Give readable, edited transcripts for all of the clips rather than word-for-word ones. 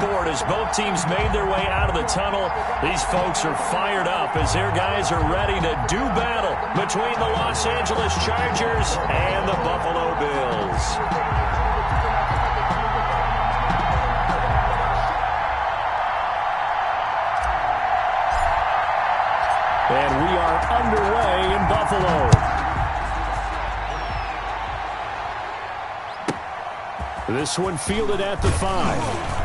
scoreboard as both teams made their way out of the tunnel. These folks are fired up as their guys are ready to do battle between the Los Angeles Chargers and the Buffalo Bills. And we are underway in Buffalo. This one fielded at the 5.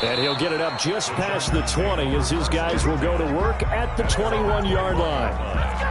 And he'll get it up just past the 20 as his guys will go to work at the 21-yard line.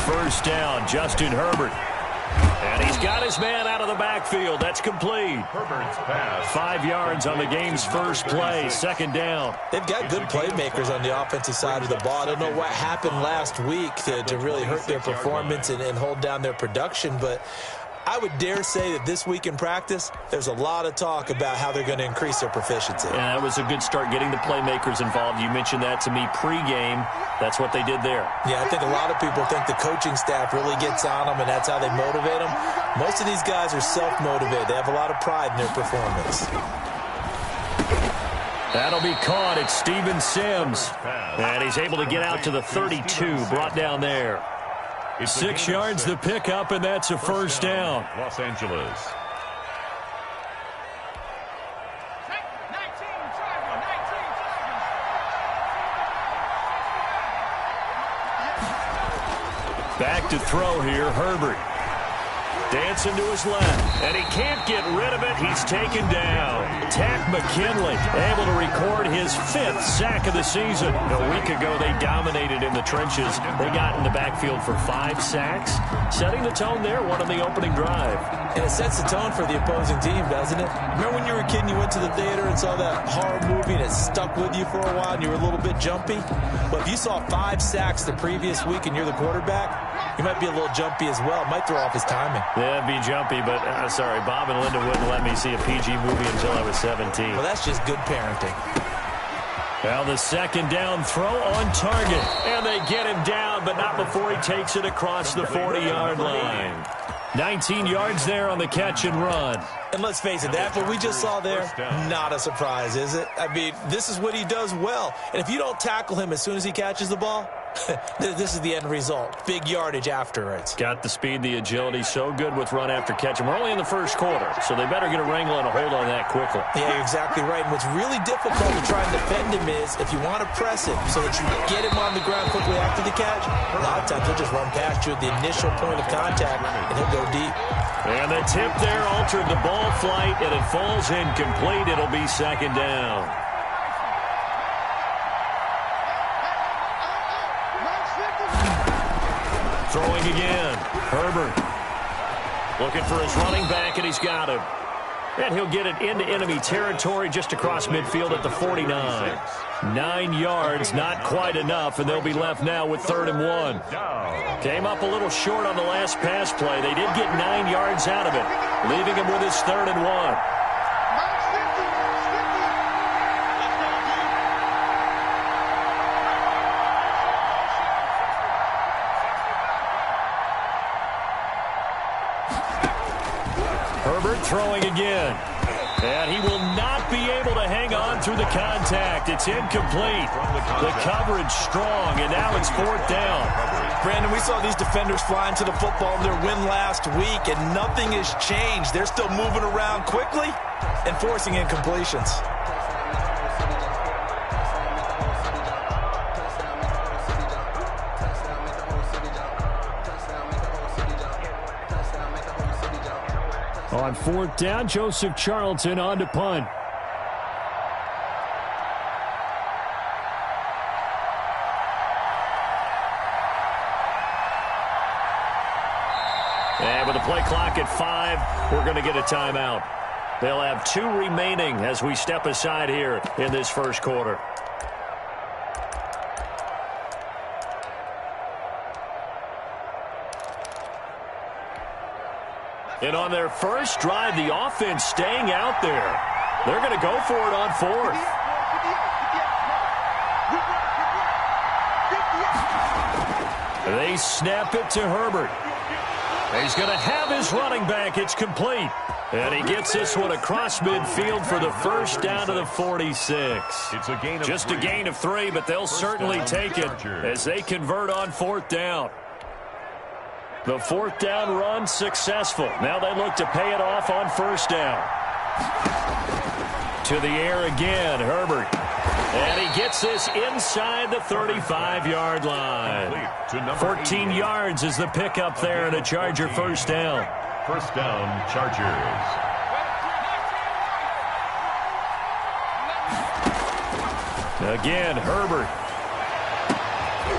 First down, Justin Herbert. And he's got his man out of the backfield. That's complete. Herbert's pass. 5 yards on the game's first play. Second down. They've got good playmakers on the offensive side of the ball. I don't know what happened last week to really hurt their performance and hold down their production, but I would dare say that this week in practice, there's a lot of talk about how they're going to increase their proficiency. Yeah, that was a good start getting the playmakers involved. You mentioned that to me pregame. That's what they did there. Yeah, I think a lot of people think the coaching staff really gets on them, and that's how they motivate them. Most of these guys are self-motivated. They have a lot of pride in their performance. That'll be caught. It's Steven Sims. And he's able to get out to the 32, brought down there. 6 yards the pickup, and that's a first down. Los Angeles. Back to throw here, Herbert. Dancing to his left, and he can't get rid of it. He's taken down. Takk McKinley able to record his 5th sack of the season. A week ago, they dominated in the trenches. They got in the backfield for 5 sacks, setting the tone there, one on the opening drive. And it sets the tone for the opposing team, doesn't it? Remember when you were a kid and you went to the theater and saw that horror movie and it stuck with you for a while and you were a little bit jumpy? Well, if you saw 5 sacks the previous week and you're the quarterback, you might be a little jumpy as well. Might throw off his timing. Yeah, it'd be jumpy, but sorry, Bob and Linda wouldn't let me see a PG movie until I was 17. Well, that's just good parenting. Well, the second down throw on target. And they get him down, but not before he takes it across the 40-yard line. 19 yards there on the catch and run. And let's face it, that's what we just saw there. Not a surprise, is it? I mean, this is what he does well. And if you don't tackle him as soon as he catches the ball, this is the end result. Big yardage afterwards. Got the speed, the agility, so good with run after catch. And we're only in the first quarter, so they better get a wrangle and a hold on that quickly. Yeah, you're exactly right. And what's really difficult to try and defend him is if you want to press him so that you get him on the ground quickly after the catch, a lot of times he'll just run past you at the initial point of contact, and he'll go deep. And the tip there altered the ball flight, and it falls incomplete. It'll be second down. Throwing again. Herbert looking for his running back, and he's got him. And he'll get it into enemy territory just across midfield at the 49. 9 yards, not quite enough, and they'll be left now with 3rd and 1. Came up a little short on the last pass play. They did get 9 yards out of it, leaving him with his 3rd and 1. Herbert throwing again. And he will not be able to hang on through the contact. It's incomplete. The coverage strong, and now it's 4th down. Brandon, we saw these defenders flying to the football in their win last week, and nothing has changed. They're still moving around quickly and forcing incompletions. On 4th down, Joseph Charlton on to punt. with the play clock at 5, we're going to get a timeout. They'll have 2 remaining as we step aside here in this first quarter. And on their first drive, the offense staying out there. They're going to go for it on 4th. They snap it to Herbert. He's going to have his running back. It's complete. And he gets this one across midfield for the first down to the 46. It's a gain of Just 3. a gain of 3, but they'll certainly take it as they convert on 4th down. The 4th down run successful. Now they look to pay it off on 1st down. To the air again, Herbert. And he gets this inside the 35-yard line. 14 yards is the pickup there and a Charger 1st down. 1st down, Chargers. Again, Herbert.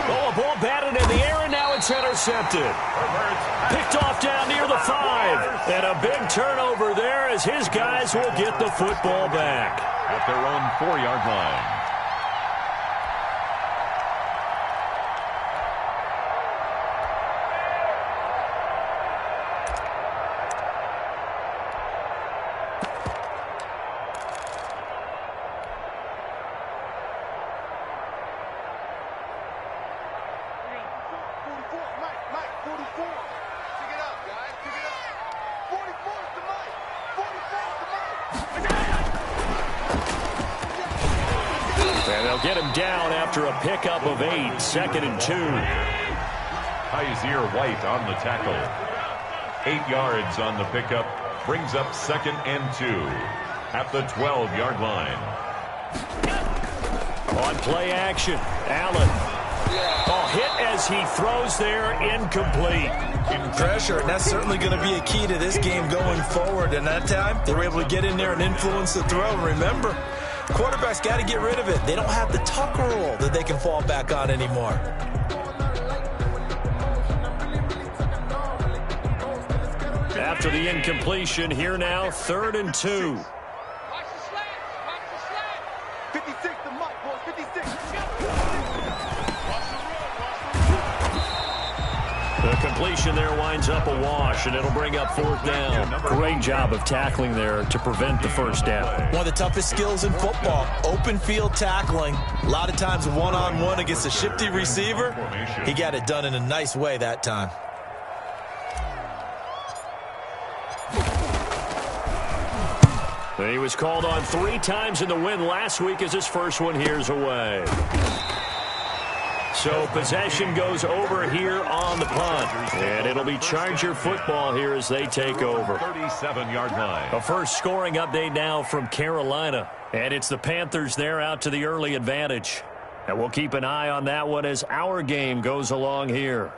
Oh, a ball batted in the air, and now it's intercepted. Picked off down near the 5. And a big turnover there as his guys will get the football back. At their own 4-yard line. And they'll get him down after a pickup of 8, 2nd and 2. Kaiser White on the tackle. 8 yards on the pickup. Brings up 2nd and 2. At the 12-yard line. On play action, Allen. Oh, hit as he throws there, incomplete. Pressure, and that's certainly going to be a key to this game going forward. And that time, they were able to get in there and influence the throw. Remember, quarterbacks got to get rid of it. They don't have the Tucker rule that they can fall back on anymore. After the incompletion, here now, 3rd and 2. 56 to Mike, boys, 56. The completion there winds up a wash, and it'll bring up 4th down. Great job of tackling there to prevent the 1st down. One of the toughest skills in football, open field tackling. A lot of times one-on-one against a shifty receiver. He got it done in a nice way that time. He was called on 3 times in the win last week as his first one here's away. So possession goes over here on the punt. And it'll be Charger football here as they take over. 37-yard line. A first scoring update now from Carolina. And it's the Panthers there out to the early advantage. And we'll keep an eye on that one as our game goes along here.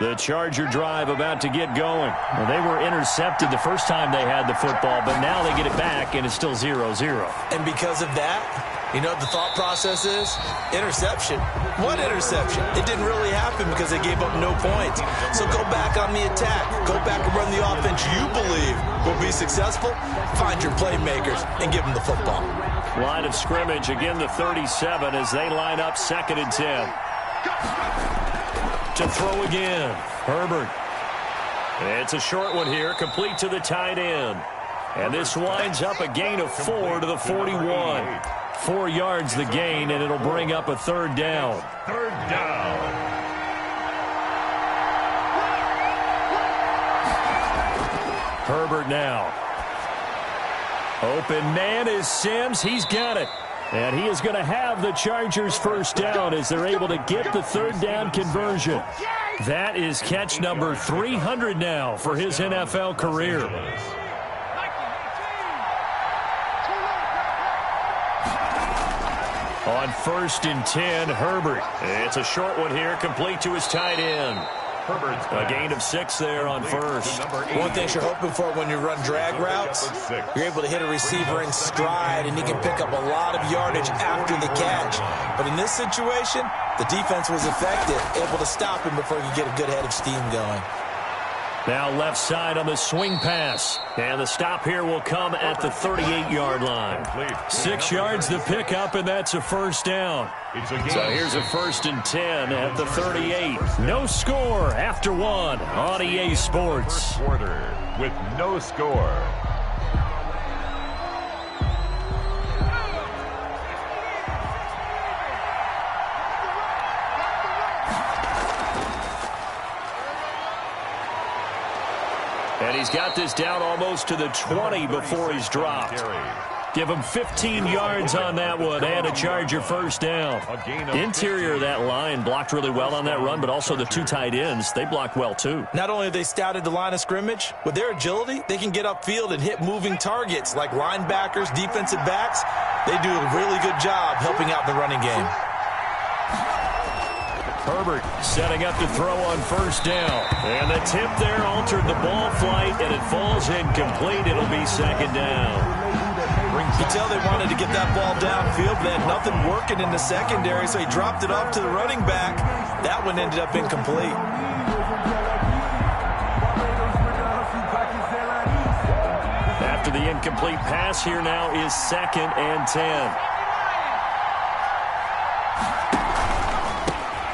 The Charger drive about to get going. Well, they were intercepted the first time they had the football, but now they get it back, and it's still 0-0. And because of that, you know what the thought process is? Interception. What interception? It didn't really happen because they gave up no points. So go back on the attack. Go back and run the offense you believe will be successful. Find your playmakers and give them the football. Line of scrimmage, again the 37 as they line up 2nd and 10. To throw again, Herbert. It's a short one here, complete to the tight end. And this winds up a gain of 4 to the 41. 4 yards the gain, and it'll bring up a 3rd down. 3rd down. Herbert now. Open man is Sims. He's got it. And he is going to have the Chargers' first down as they're able to get the 3rd down conversion. That is catch number 300 now for his NFL career. On 1st and 10, Herbert. It's a short one here, complete to his tight end. A gain of 6 there on first. One thing you're hoping for when you run drag routes, you're able to hit a receiver in stride, and he can pick up a lot of yardage after the catch. But in this situation, the defense was effective, able to stop him before he could get a good head of steam going. Now left side on the swing pass. And the stop here will come at the 38-yard line. 6 yards the pickup, and that's a first down. So here's a 1st and 10 at the 38. No score after 1 on EA Sports. Quarter with no score. And he's got this down almost to the 20 before he's dropped. Give him 15 yards on that one and a Charger first down. Interior of that line blocked really well on that run, but also the 2 tight ends, they blocked well too. Not only have they scouted the line of scrimmage, with their agility, they can get upfield and hit moving targets like linebackers, defensive backs. They do a really good job helping out the running game. Herbert setting up to throw on first down. And the tip there altered the ball flight, and it falls incomplete. It'll be 2nd down. You can tell they wanted to get that ball downfield, but they had nothing working in the secondary, so he dropped it off to the running back. That one ended up incomplete. After the incomplete pass, here now is 2nd and 10.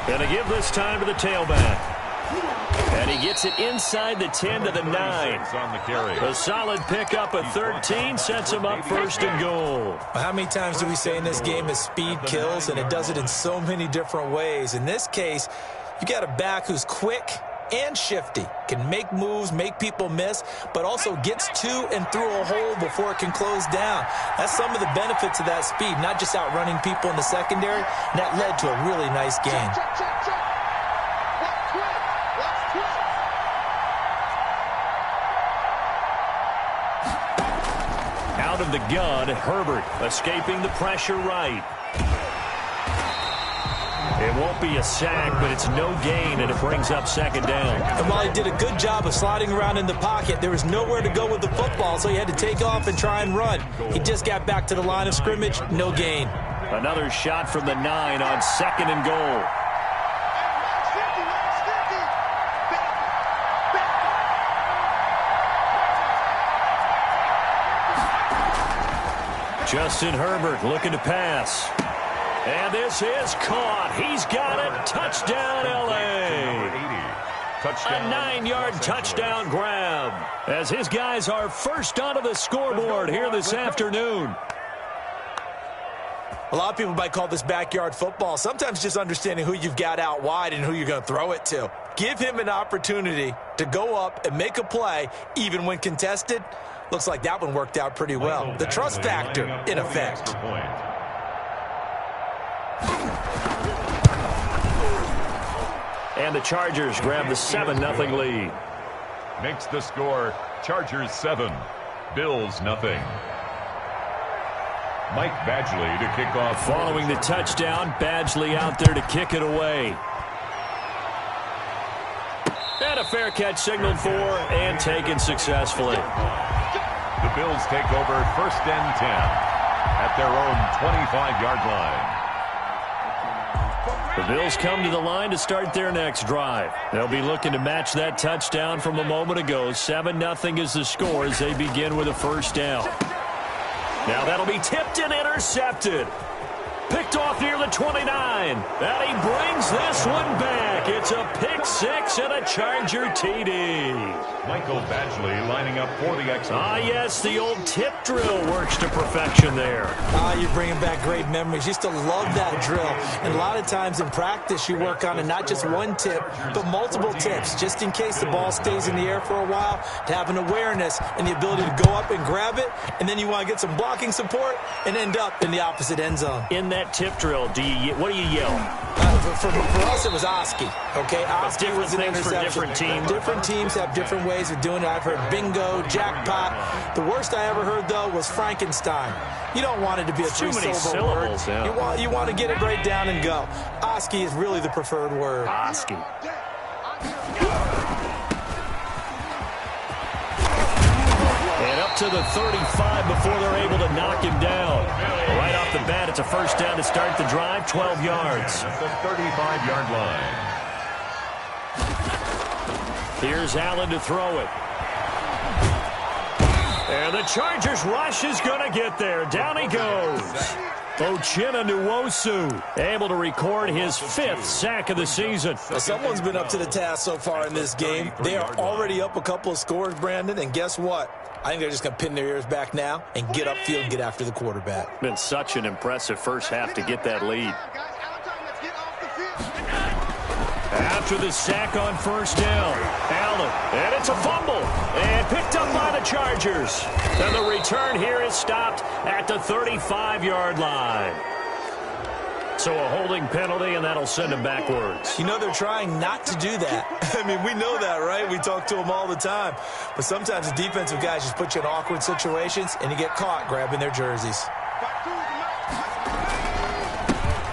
And a give this time to the tailback. And he gets it inside the 10 to the 9. A solid pickup of 13 sets him up 1st and goal. How many times do we say in this game is speed kills, and it does it in so many different ways. In this case, you got a back who's quick and shifty, can make moves, make people miss, but also gets to and through a hole before it can close down. That's some of the benefits of that speed, not just outrunning people in the secondary, and that led to a really nice game. Out of the gun, Herbert escaping the pressure right. It won't be a sack, but it's no gain, and it brings up 2nd down. And while he did a good job of sliding around in the pocket, there was nowhere to go with the football, so he had to take off and try and run. He just got back to the line of scrimmage, no gain. Another shot from the 9 on 2nd and goal. Justin Herbert looking to pass. And this is caught. He's got it. Touchdown, L.A. A 9-yard touchdown grab as his guys are first onto the scoreboard here this afternoon. A lot of people might call this backyard football. Sometimes just understanding who you've got out wide and who you're going to throw it to. Give him an opportunity to go up and make a play, even when contested. Looks like that one worked out pretty well. The trust factor in effect. And the Chargers grab the 7-0 lead. Makes the score Chargers 7, Bills 0. Mike Badgley to kick off. Following the touchdown, Badgley out there to kick it away. And a fair catch signaled for and taken successfully. The Bills take over 1st and 10 at their own 25-yard line. The Bills come to the line to start their next drive. They'll be looking to match that touchdown from a moment ago. 7-0 is the score as they begin with a 1st down. Now that'll be tipped and intercepted. Picked off near the 29. And he brings this one back. It's a pick 6 and a Charger TD. Michael Badgley lining up for the excellent. Ah, yes, the old tip drill works to perfection there. You're bringing back great memories. Used to love that drill. And a lot of times in practice, you work on it, not just one tip, but multiple tips, just in case the ball stays in the air for a while, to have an awareness and the ability to go up and grab it, and then you want to get some blocking support and end up in the opposite end zone. In that tip drill, what do you yell? For us, it was Oski. Okay, Oski was an things interception. for different teams. Different teams have different ways of doing it. I've heard bingo, jackpot. The worst I ever heard, though, was Frankenstein. You don't want it to be a three-syllable word. Yeah. You want to get it right down and go. Oski is really the preferred word. Oski. to the 35 before they're able to knock him down. Right off the bat, it's a first down to start the drive, 12 yards. At the 35-yard line. Here's Allen to throw it. And the Chargers rush is going to get there. Down he goes. Uchenna Nwosu able to record his 5th sack of the season. Now, someone's been up to the task so far in this game. They are already up a couple of scores, Brandon, and guess what? I think they're just going to pin their ears back now and get upfield and get after the quarterback. Been such an impressive first half to get that lead. After the sack on first down, Allen, and it's a fumble, and picked up by the Chargers. And the return here is stopped at the 35-yard line. So a holding penalty, and that'll send him backwards. You know, they're trying not to do that. I mean, we know that, right? We talk to them all the time. But sometimes the defensive guys just put you in awkward situations, and you get caught grabbing their jerseys.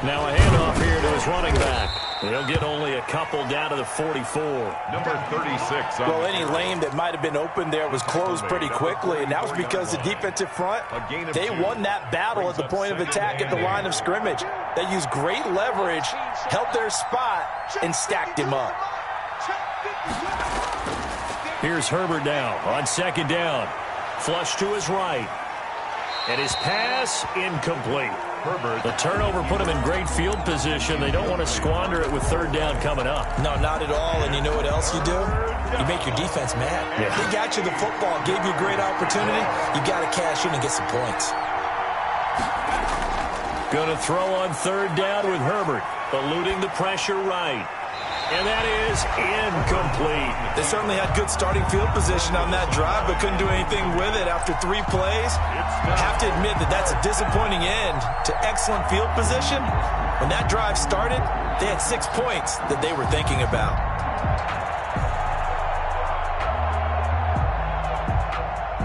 Now a handoff here to his running back. He'll get only a couple down to the 44. Number 36. Well, any lane that might have been open there was closed pretty quickly, and that was because the defensive front, they won that battle at the point of attack at the line of scrimmage. They used great leverage, held their spot, and stacked him up. Here's Herbert now on second down. Flush to his right. And his pass incomplete. Herbert. The turnover put him in great field position. They don't want to squander it with third down coming up. No, not at all. And you know what else you do? You make your defense mad. Yeah. They got you the football, gave you a great opportunity. You got to cash in and get some points. Going to throw on third down with Herbert, eluding the pressure right. And that is incomplete. They certainly had good starting field position on that drive, but couldn't do anything with it after 3 plays. I have to admit that that's a disappointing end to excellent field position. When that drive started, they had 6 points that they were thinking about.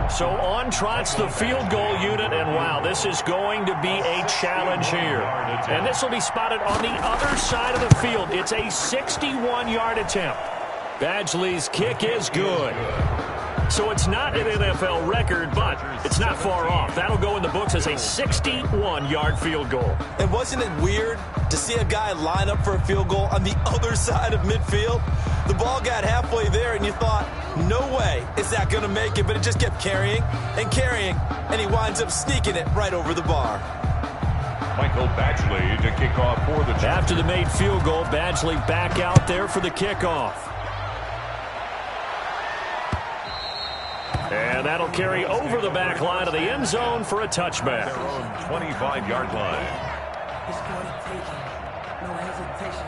So on trots the field goal unit, and wow, this is going to be a challenge here. And this will be spotted on the other side of the field. It's a 61-yard attempt. Badgley's kick is good. So it's not an NFL record, but it's not far off. That'll go in the books as a 61-yard field goal. And wasn't it weird to see a guy line up for a field goal on the other side of midfield? The ball got halfway there, and you thought, no way is that going to make it, but it just kept carrying, and he winds up sneaking it right over the bar. Michael Badgley to kick off for the Chargers. After the made field goal, Badgley back out there for the kickoff. And that'll carry over the back line of the end zone for a touchback. Their own 25-yard line. It's for the taking. No hesitation.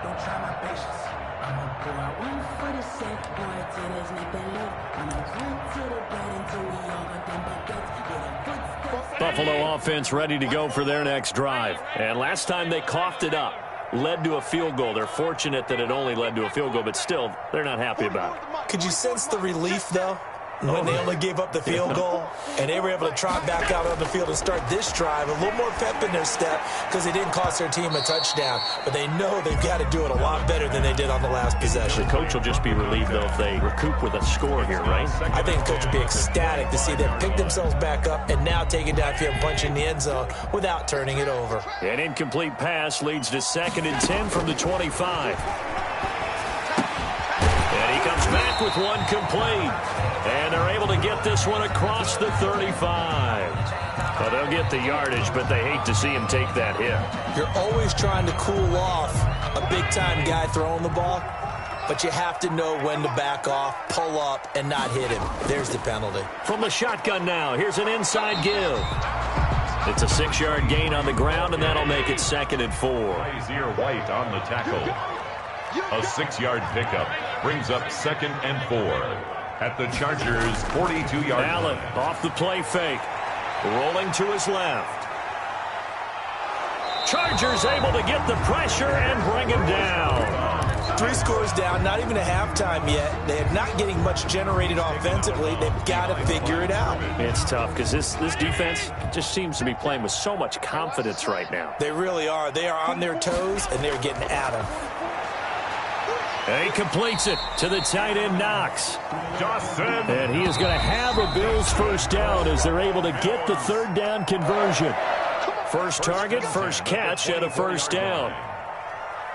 Don't try my patience. I'ma pour out one for the set. Boy, till there's nothing left. I'ma drink to the bread until we all got them baguettes. Yeah, footsteps. Buffalo offense ready to go for their next drive. And last time they coughed it up, led to a field goal. They're fortunate that it only led to a field goal, but still, they're not happy about it. Could you sense the relief, though? When they only gave up the field goal, and they were able to trot back out on the field and start this drive, a little more pep in their step because they didn't cost their team a touchdown. But they know they've got to do it a lot better than they did on the last possession. The coach will just be relieved, though, if they recoup with a score here, right? I think the coach will be ecstatic to see them pick themselves back up and now take it downfield and punch in the end zone without turning it over. An incomplete pass leads to 2nd and 10 from the 25. And he comes back with one complete. And they're able to get this one across the 35. Well, they'll get the yardage, but they hate to see him take that hit. You're always trying to cool off a big-time guy throwing the ball, but you have to know when to back off, pull up, and not hit him. There's the penalty. From the shotgun now, here's an inside give. It's a 6-yard gain on the ground, and that'll make it 2nd and 4. Isaiah White on the tackle. A 6-yard pickup brings up 2nd and 4. At the Chargers' 42-yard line. Allen off the play fake. Rolling to his left. Chargers able to get the pressure and bring him down. 3 scores down, not even a halftime yet. They're not getting much generated offensively. They've got to figure it out. It's tough because this defense just seems to be playing with so much confidence right now. They really are. They are on their toes, and they're getting at them. And he completes it to the tight end, Knox. And he is going to have a Bills first down as they're able to get the third down conversion. First target, first catch, and a first down.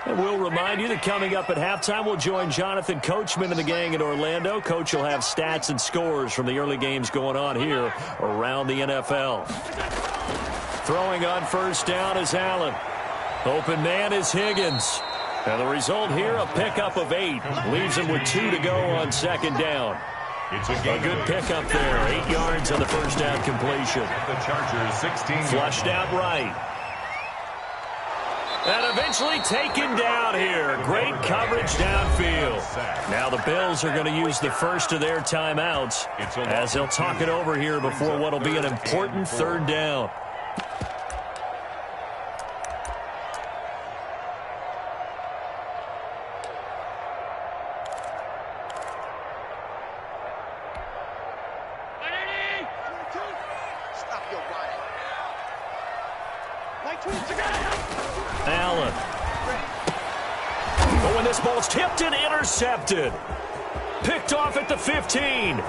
And we'll remind you that coming up at halftime, we'll join Jonathan Coachman and the gang in Orlando. Coach will have stats and scores from the early games going on here around the NFL. Throwing on first down is Allen. Open man is Higgins. And the result here, a pickup of 8. Leaves him with 2 to go on second down. It's A good pickup there. 8 yards on the first down completion. The Chargers 16. Flushed out right. And eventually taken down here. Great coverage downfield. Now the Bills are going to use the first of their timeouts as they'll talk it over here before what will be an important third down. Allen. Oh, and this ball's tipped and intercepted. Picked off at the 15.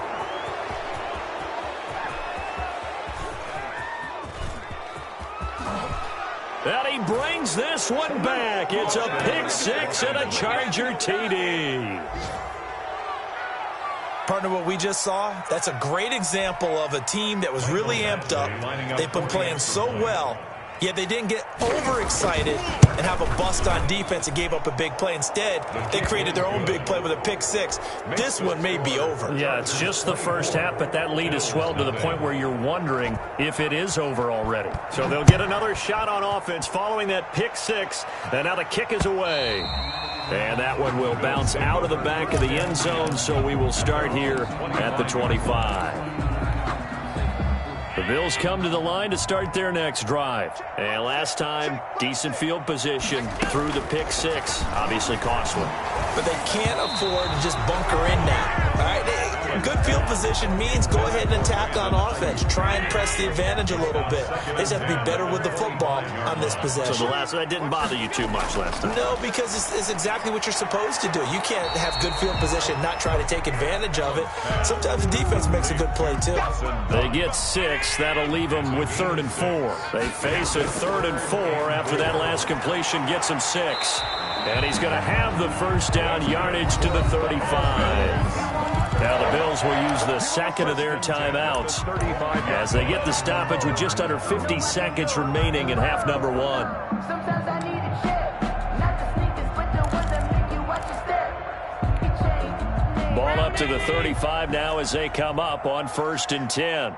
And he brings this one back. It's a pick 6 and a Charger TD. Partner, what we just saw, that's a great example of a team that was really amped up. They've been playing so well, yet they didn't get overexcited and have a bust on defense and gave up a big play. Instead, they created their own big play with a pick 6. This one may be over. Yeah, it's just the first half, but that lead has swelled to the point where you're wondering if it is over already. So they'll get another shot on offense following that pick 6, and now the kick is away. And that one will bounce out of the back of the end zone, so we will start here at the 25. The Bills come to the line to start their next drive. And last time, decent field position through the pick 6. Obviously costly. But they can't afford to just bunker in now. All right? Good field position means go ahead and attack on offense. Try and press the advantage a little bit. They just have to be better with the football on this possession. So that didn't bother you too much last time? No, because it's exactly what you're supposed to do. You can't have good field position, not try to take advantage of it. Sometimes the defense makes a good play, too. They get 6. That'll leave them with 3rd and 4. They face a 3rd and 4 after that last completion gets them 6. And he's going to have the first down yardage to the 35. Now the Bills will use the second of their timeouts as they get the stoppage with just under 50 seconds remaining in half number 1. Sometimes I need a check, not the sneakers, but the ones that make you watch your step. Ball up to the 35 now as they come up on 1st and 10. Hey,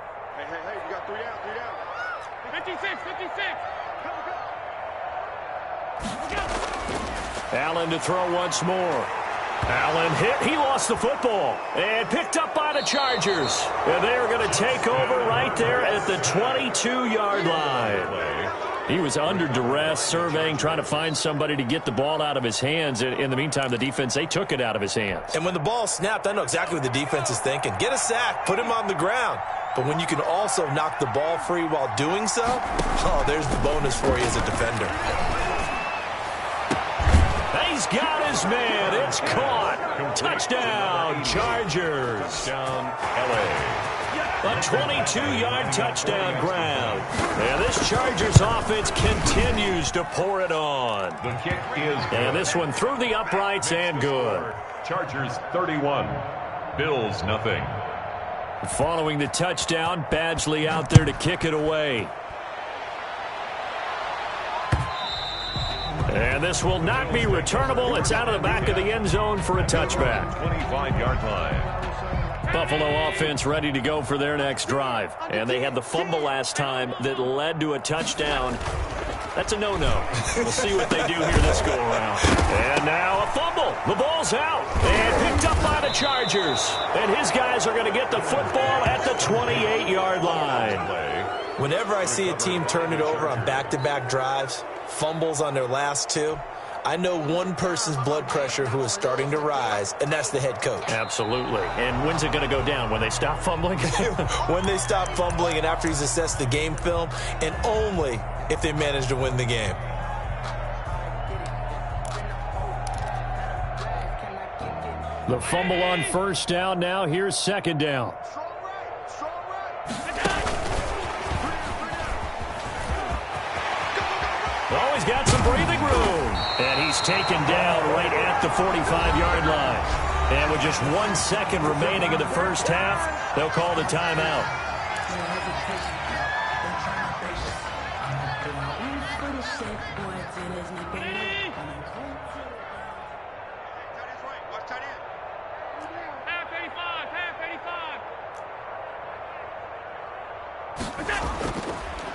you got 3 down, 3 down. 56. Allen to throw once more. Allen hit. He lost the football and picked up by the Chargers. And they are going to take over right there at the 22-yard line. He was under duress, surveying, trying to find somebody to get the ball out of his hands. In the meantime, the defense, they took it out of his hands. And when the ball snapped, I know exactly what the defense is thinking. Get a sack, put him on the ground. But when you can also knock the ball free while doing so, oh, there's the bonus for you as a defender. He's got his man. It's caught. Touchdown, Chargers. Touchdown, LA. A 22-yard touchdown grab. And this Chargers offense continues to pour it on. The kick is good. And this one through the uprights and good. Chargers 31, Bills nothing. Following the touchdown, Badgley out there to kick it away. And this will not be returnable. It's out of the back of the end zone for a touchback. 25-yard line. Buffalo offense ready to go for their next drive. And they had the fumble last time that led to a touchdown. That's a no-no. We'll see what they do here this go-around. And now a fumble. The ball's out. And picked up by the Chargers. And his guys are going to get the football at the 28-yard line. Whenever I see a team turn it over on back-to-back drives, fumbles on their last 2, I know one person's blood pressure who is starting to rise, and that's the head coach. Absolutely. And when's it going to go down? When they stop fumbling? When they stop fumbling and after he's assessed the game film, and only if they manage to win the game. The fumble on first down. Now here's second down. Oh, he's got some breathing room. And he's taken down right at the 45-yard line. And with just 1 second remaining in the first half, they'll call the timeout.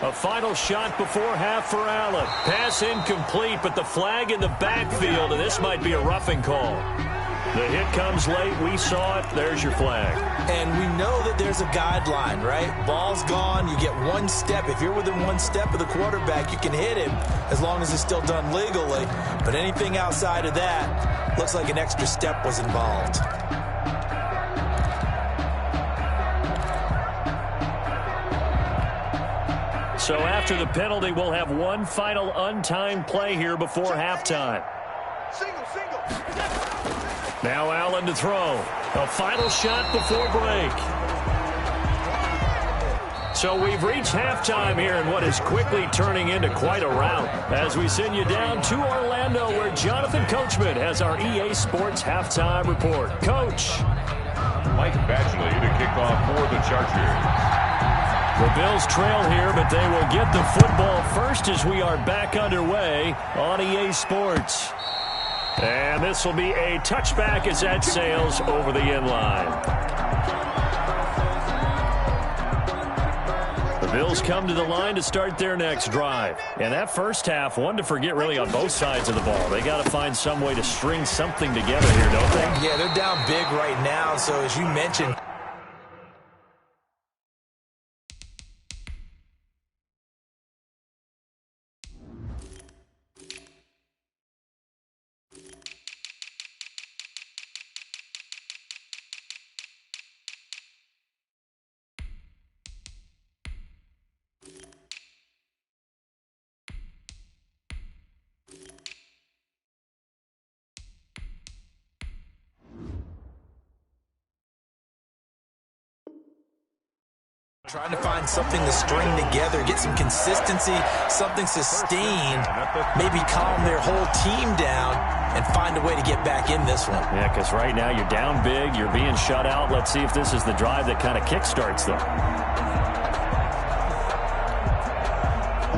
A final shot before half for Allen. Pass incomplete, but the flag in the backfield, and this might be a roughing call. The hit comes late. We saw it. There's your flag. And we know that there's a guideline, right? Ball's gone. You get 1 step. If you're within 1 step of the quarterback, you can hit him as long as it's still done legally. But anything outside of that, looks like an extra step was involved. So after the penalty, we'll have one final untimed play here before halftime. Now Allen to throw. A final shot before break. So we've reached halftime here in what is quickly turning into quite a rout as we send you down to Orlando where Jonathan Coachman has our EA Sports halftime report. Coach. Mike Badgley to kick off for the Chargers. The Bills trail here, but they will get the football first as we are back underway on EA Sports. And this will be a touchback as that sails over the end line. The Bills come to the line to start their next drive. And that first half, one to forget really on both sides of the ball. They got to find some way to string something together here, don't they? Yeah, they're down big right now, so as you mentioned, trying to find something to string together, get some consistency, something sustained, maybe calm their whole team down and find a way to get back in this one. Yeah, because right now you're down big, you're being shut out. Let's see if this is the drive that kind of kickstarts them.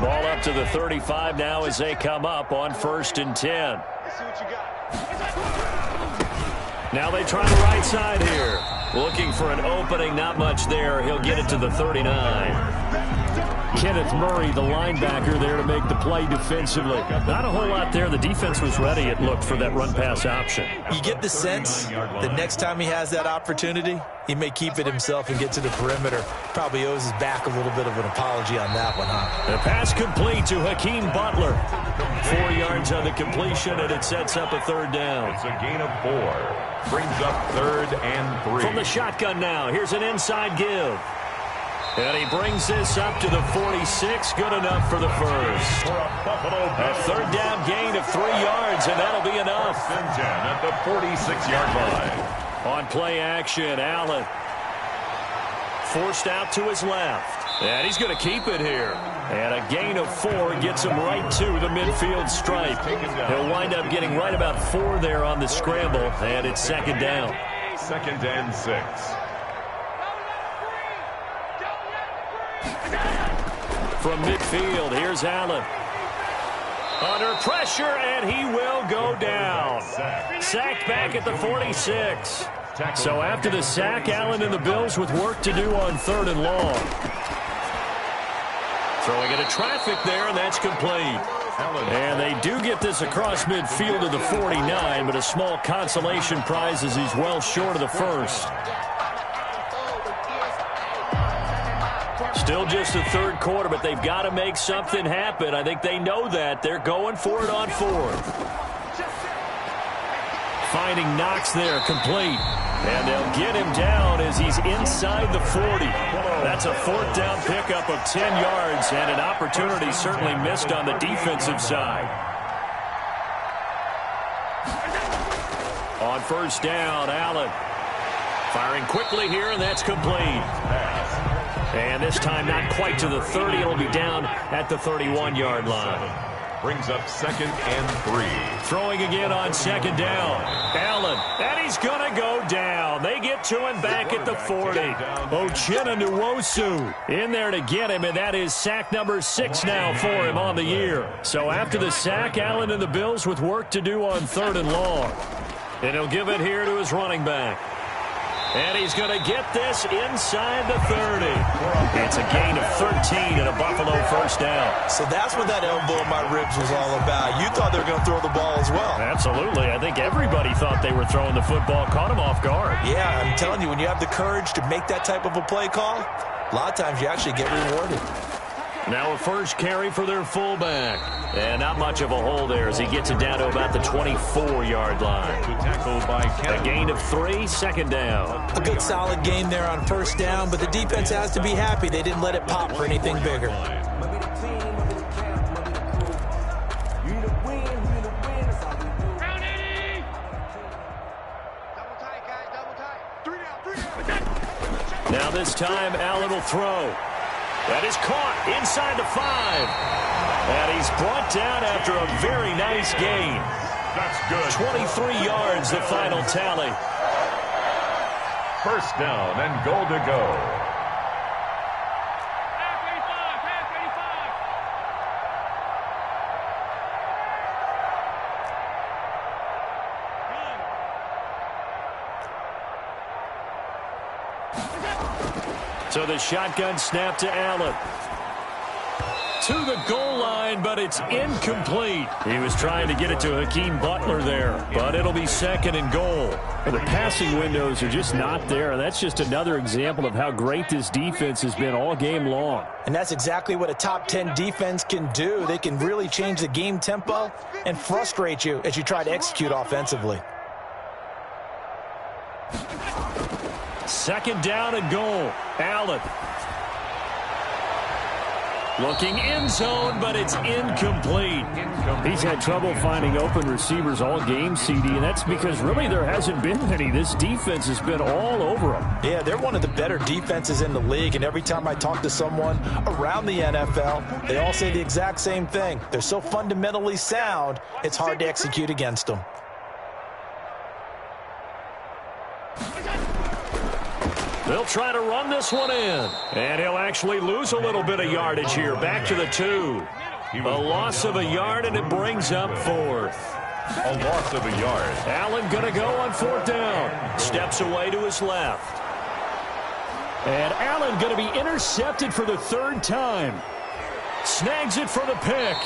Ball up to the 35 now as they come up on 1st and 10. Let's see what you got. Now they try the right side here. Looking for an opening, not much there. He'll get it to the 39. Kenneth Murray, the linebacker, there to make the play defensively. Not a whole lot there. The defense was ready, it looked, for that run-pass option. You get the sense that next time he has that opportunity, he may keep it himself and get to the perimeter. Probably owes his back a little bit of an apology on that one, huh? The pass complete to Hakeem Butler. 4 yards on the completion, and it sets up a 3rd down. It's a gain of 4. Brings up 3rd and 3. From the shotgun now, here's an inside give. And he brings this up to the 46. Good enough for the first. A 3rd down gain of 3 yards, and that'll be enough. 10 at the 46-yard line. On play action, Allen. Forced out to his left. And he's going to keep it here. And a gain of 4 gets him right to the midfield stripe. He'll wind up getting right about 4 there on the scramble, and it's 2nd down. 2nd and 6. From midfield, here's Allen. Under pressure, and he will go down. Sacked back at the 46. So after the sack, Allen and the Bills with work to do on 3rd and long. Throwing into traffic there, and that's complete. And they do get this across midfield to the 49, but a small consolation prize as he's well short of the first. Still just the 3rd quarter, but they've got to make something happen. I think they know that. They're going for it on 4th. Finding Knox there, complete. And they'll get him down as he's inside the 40. That's a 4th down pickup of 10 yards and an opportunity certainly missed on the defensive side. On first down, Allen. Firing quickly here, and that's complete. And this time not quite to the 30. It'll be down at the 31-yard line. Brings up 2nd and 3. Throwing again on 2nd down. Allen, and he's going to go down. They get to him back at the 40. Uchenna Nwosu in there to get him, and that is sack number 6 now for him on the year. So after the sack, Allen and the Bills with work to do on 3rd and long. And he'll give it here to his running back. And he's going to get this inside the 30. It's a gain of 13 and a Buffalo first down. So that's what that elbow in my ribs was all about. You thought they were going to throw the ball as well. Absolutely. I think everybody thought they were throwing the football, caught him off guard. Yeah, I'm telling you, when you have the courage to make that type of a play call, a lot of times you actually get rewarded. Now a first carry for their fullback. And not much of a hole there as he gets it down to about the 24-yard line. Tackled by Kennedy. A gain of 3, 2nd down. A good solid game there on first down, but the defense has to be happy they didn't let it pop for anything bigger. Now this time Allen will throw. That is caught inside the 5. And he's brought down after a very nice gain. That's good. 23 yards, the final tally. First down and goal to go. So the shotgun snap to Allen. To the goal line, but it's incomplete. He was trying to get it to Hakeem Butler there, but it'll be 2nd and goal. The passing windows are just not there. That's just another example of how great this defense has been all game long. And that's exactly what a top 10 defense can do. They can really change the game tempo and frustrate you as you try to execute offensively. 2nd down and goal. Allen. Looking in zone, but it's incomplete. He's had trouble finding open receivers all game, CD, and that's because really there hasn't been any. This defense has been all over them. Yeah, they're one of the better defenses in the league, and every time I talk to someone around the NFL, they all say the exact same thing. They're so fundamentally sound, it's hard to execute against them. They'll try to run this one in. And he'll actually lose a little bit of yardage here. Back to the 2. A loss of a yard, and it brings up 4th. A loss of a yard. Allen going to go on 4th down. Steps away to his left. And Allen going to be intercepted for the 3rd time. Snags it for the pick.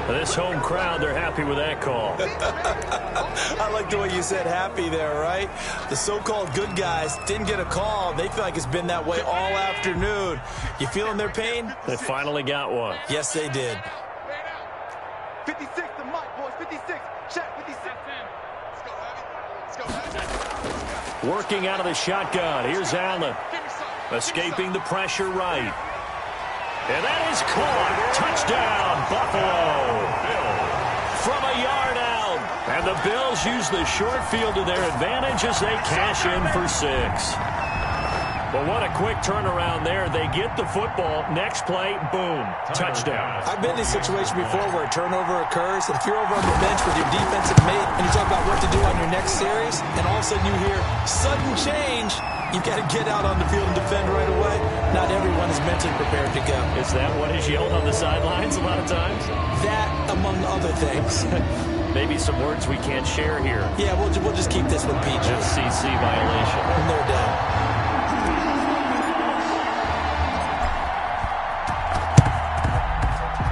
This home crowd, they're happy with that call. I like the way you said happy there, right? The so-called good guys didn't get a call. They feel like it's been that way all afternoon. You feeling their pain? They finally got one. Yes, they did. 56 to Mike, boys. 56. Check 56. Let's go, Abby. Let's go, Working out of the shotgun. Here's Allen. Escaping the pressure right. And that is caught. Touchdown, Buffalo. From a yard out. And the Bills use the short field to their advantage as they cash in for 6. But what a quick turnaround there. They get the football. Next play, boom, touchdown. I've been in a situation before where a turnover occurs, and if you're over on the bench with your defensive mate and you talk about what to do on your next series, and all of a sudden you hear sudden change, you've got to get out on the field and defend right away. Not everyone is mentally prepared to go. Is that what is yelled on the sidelines a lot of times? That, among other things. Maybe some words we can't share here. Yeah, we'll just keep this with PG. FCC violation. No doubt.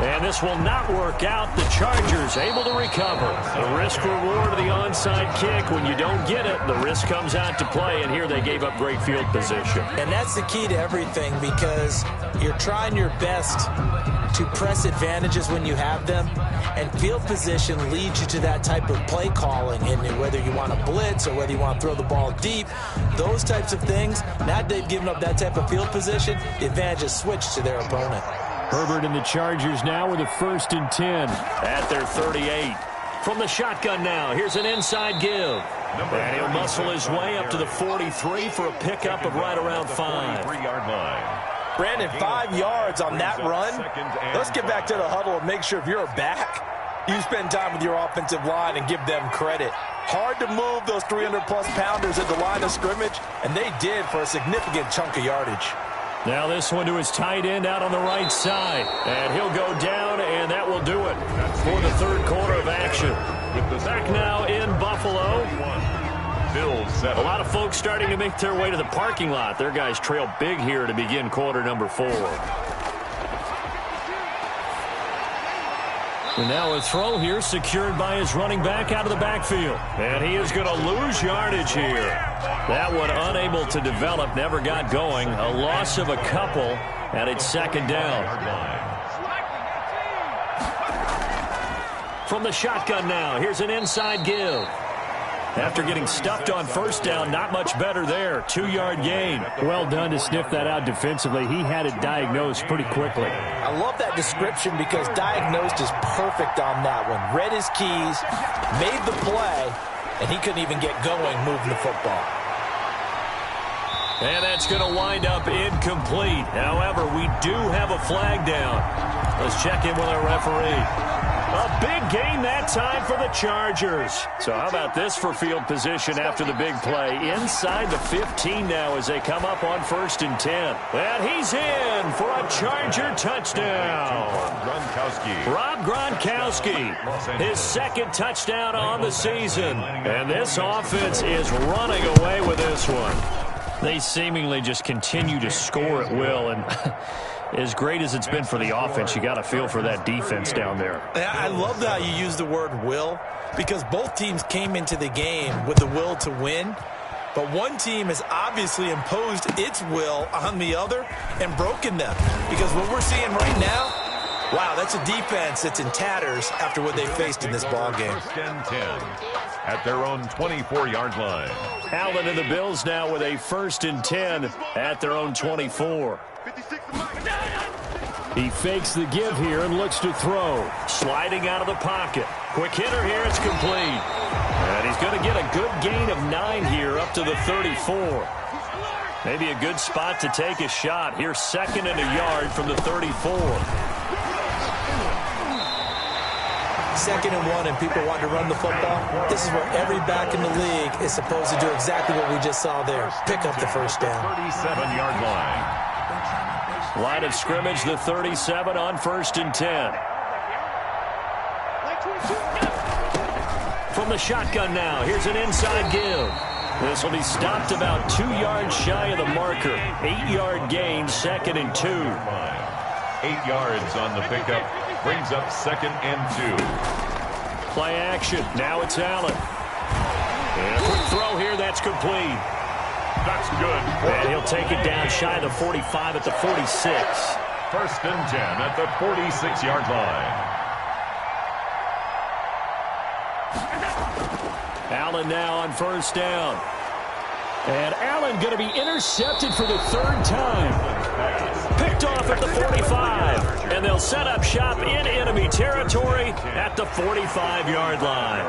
And this will not work out. The Chargers able to recover. The risk-reward of the onside kick. When you don't get it, the risk comes out to play, and here they gave up great field position. And that's the key to everything, because you're trying your best to press advantages when you have them, and field position leads you to that type of play calling, and whether you want to blitz or whether you want to throw the ball deep, those types of things. Now they've given up that type of field position, the advantage is switched to their opponent. Herbert and the Chargers now with a 1st and 10. At their 38. From the shotgun now, here's an inside give. And he'll muscle his way up to the 43 for a pickup of right around 5. Brandon, 5 yards on that run. Let's get back to the huddle and make sure if you're back, you spend time with your offensive line and give them credit. Hard to move those 300-plus pounders at the line of scrimmage, and they did for a significant chunk of yardage. Now this one to his tight end out on the right side. And he'll go down, and that will do it for the third quarter of action. Back now in Buffalo. A lot of folks starting to make their way to the parking lot. Their guys trail big here to begin quarter number 4. And now a throw here secured by his running back out of the backfield. And he is going to lose yardage here. That one unable to develop, never got going. A loss of a couple, and it's second down. From the shotgun now, here's an inside give. After getting stuffed on first down, not much better there. 2-yard gain. Well done to sniff that out defensively. He had it diagnosed pretty quickly. I love that description because diagnosed is perfect on that one. Read his keys, made the play, and he couldn't even get going moving the football. And that's going to wind up incomplete. However, we do have a flag down. Let's check in with our referee. A big gain that time for the Chargers. So how about this for field position after the big play? Inside the 15 now as they come up on 1st and 10. And he's in for a Charger touchdown. Rob Gronkowski, his second touchdown on the season. And this offense is running away with this one. They seemingly just continue to score at will, and as great as it's been for the offense, you got to feel for that defense down there. I love how you use the word will, because both teams came into the game with the will to win, but one team has obviously imposed its will on the other and broken them, because what we're seeing right now, wow, that's a defense that's in tatters after what they faced in this ballgame. 1st and 10 at their own 24-yard line. Allen and the Bills now with a 1st and 10 at their own 24. He fakes the give here and looks to throw. Sliding out of the pocket. Quick hitter here, it's complete. And he's going to get a good gain of 9 here up to the 34. Maybe a good spot to take a shot. Here, 2nd and a yard from the 34. 2nd and 1 and people want to run the football. This is where every back in the league is supposed to do exactly what we just saw there. Pick up the first down. 37-yard line. Line of scrimmage, the 37 on 1st and 10. From the shotgun now, here's an inside give. This will be stopped about 2 yards shy of the marker. 8-yard gain, 2nd and 2. 8 yards on the pickup. Brings up 2nd and 2. Play action. Now it's Allen. And a quick throw here. That's complete. That's good. And he'll take it down shy of the 45 at the 46. 1st and 10 at the 46-yard line. Allen now on 1st down. And Allen going to be intercepted for the 3rd time. Picked off at the 45. And they'll set up shop in enemy territory at the 45-yard line.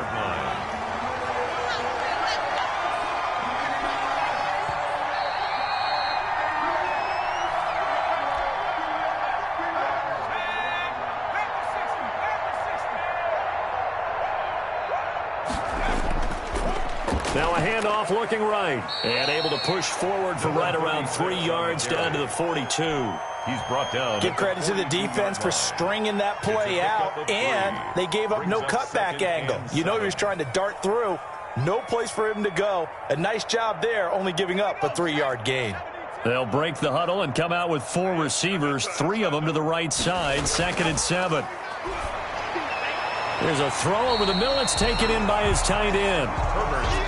Now a handoff looking right. And able to push forward for right around 3 yards down to the 42. He's brought down. Give credit to the defense for stringing that play out, and they gave up no cutback angle. You know he was trying to dart through. No place for him to go. A nice job there, only giving up a 3-yard gain. They'll break the huddle and come out with 4 receivers, 3 of them to the right side, 2nd and 7. There's a throw over the middle. It's taken in by his tight end.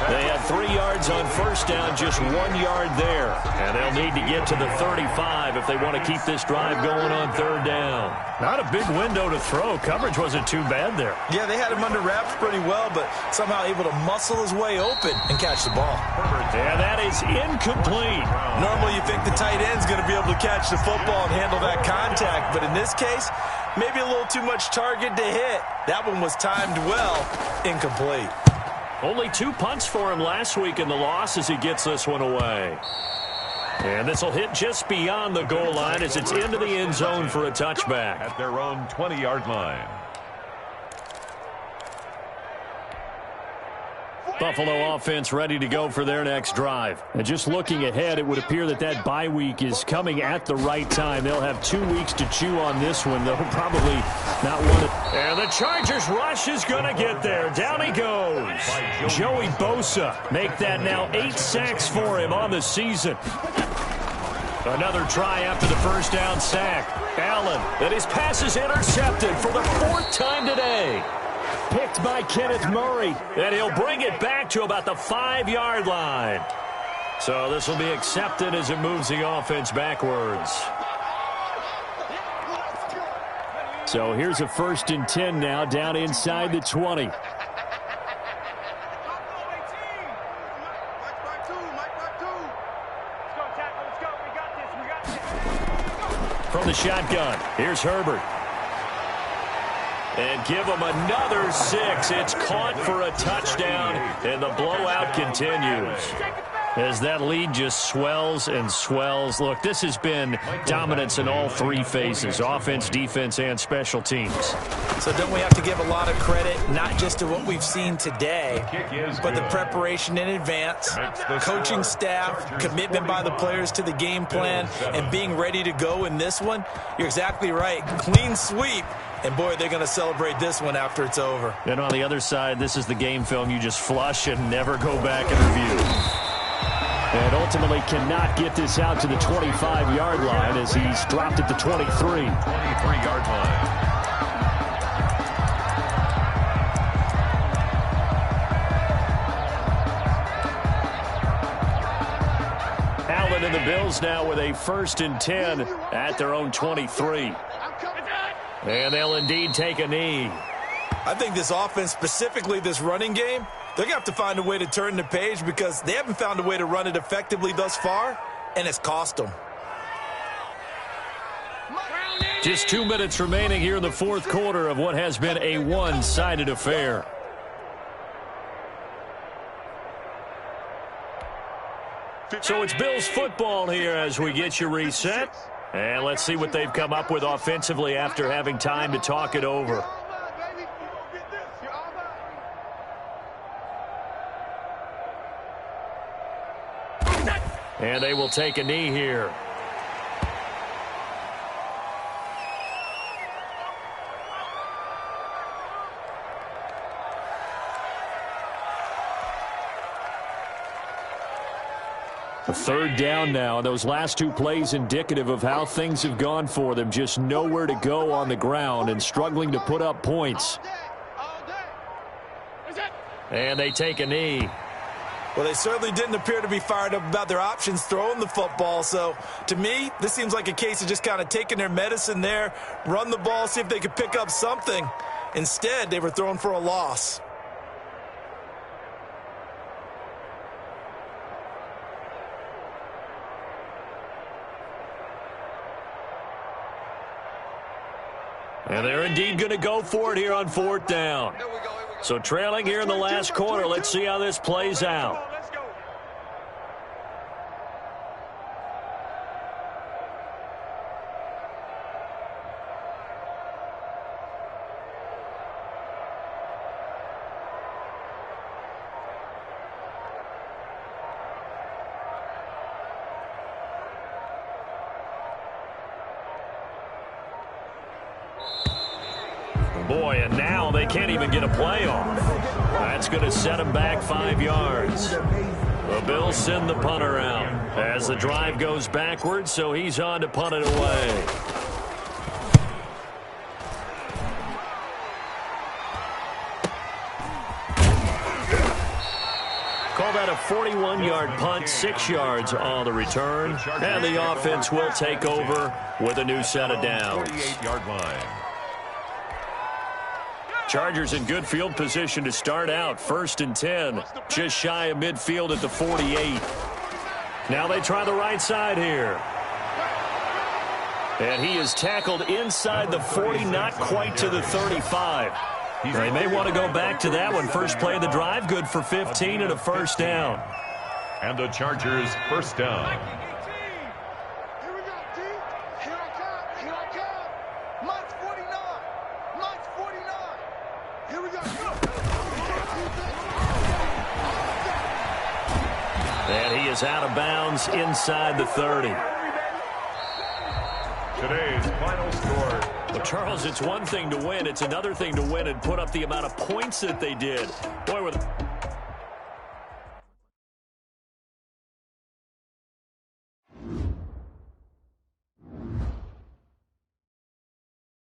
They had 3 yards on 1st down, just 1 yard there. And they'll need to get to the 35 if they want to keep this drive going on 3rd down. Not a big window to throw. Coverage wasn't too bad there. Yeah, they had him under wraps pretty well, but somehow able to muscle his way open and catch the ball. And that is incomplete. Normally you think the tight end's going to be able to catch the football and handle that contact, but in this case, Maybe a little too much target to hit. That one was timed well, incomplete. Only 2 punts for him last week in the loss as he gets this one away. And this will hit just beyond the goal line as it's into the end zone for a touchback. At their own 20-yard line. Buffalo offense ready to go for their next drive. And just looking ahead, it would appear that that bye week is coming at the right time. They'll have 2 weeks to chew on this one. They'll probably not want it. And the Chargers rush is going to get there. Down he goes. Joey Bosa make that now 8 sacks for him on the season. Another try after the first down sack. Allen, and his pass is intercepted for the 4th time today. Picked by Kenneth Murray, and he'll bring it back to about the 5-yard line. So this will be accepted as it moves the offense backwards. So here's a 1st and 10 now, down inside the 20. From the shotgun, here's Herbert. And give him another 6. It's caught for a touchdown, and the blowout continues. As that lead just swells and swells. Look, this has been dominance in all 3 phases, offense, defense, and special teams. So don't we have to give a lot of credit, not just to what we've seen today, but the preparation in advance, coaching staff, commitment by the players to the game plan, and being ready to go in this one? You're exactly right. Clean sweep. And, boy, they're going to celebrate this one after it's over. And on the other side, this is the game film you just flush and never go back and review. And ultimately cannot get this out to the 25-yard line as he's dropped at the 23. 23-yard line. Allen and the Bills now with a 1st and 10 at their own 23. And they'll indeed take a knee. I think this offense, specifically this running game, they're going to have to find a way to turn the page because they haven't found a way to run it effectively thus far, and it's cost them. Just 2 minutes remaining here in the 4th quarter of what has been a one-sided affair. So it's Bills football here as we get you reset. And let's see what they've come up with offensively after having time to talk it over. And they will take a knee here. A 3rd down now. Those last 2 plays indicative of how things have gone for them. Just nowhere to go on the ground and struggling to put up points. And they take a knee. Well, they certainly didn't appear to be fired up about their options throwing the football. So, to me, this seems like a case of just kind of taking their medicine there, run the ball, see if they could pick up something. Instead, they were throwing for a loss. And they're indeed going to go for it here on 4th down. So trailing here in the last quarter, let's see how this plays out. Boy, and now they can't even get a play off. That's going to set them back 5 yards. The Bills send the punter out as the drive goes backwards, so he's on to punt it away. Call that a 41-yard punt, 6 yards on the return. And the offense will take over with a new set of downs. 48-yard line. Chargers in good field position to start out. 1st and 10, just shy of midfield at the 48. Now they try the right side here. And he is tackled inside the 40, not quite to the 35. They may want to go back to that one. First play of the drive, good for 15 and a first down. And the Chargers first down. Here we go, D. Here I come. Here I come. Mike's 49. Mike's 49. Here we go. And he is out of bounds inside the 30. Today's final score. Well, Charles, it's one thing to win. It's another thing to win and put up the amount of points that they did. Boy, with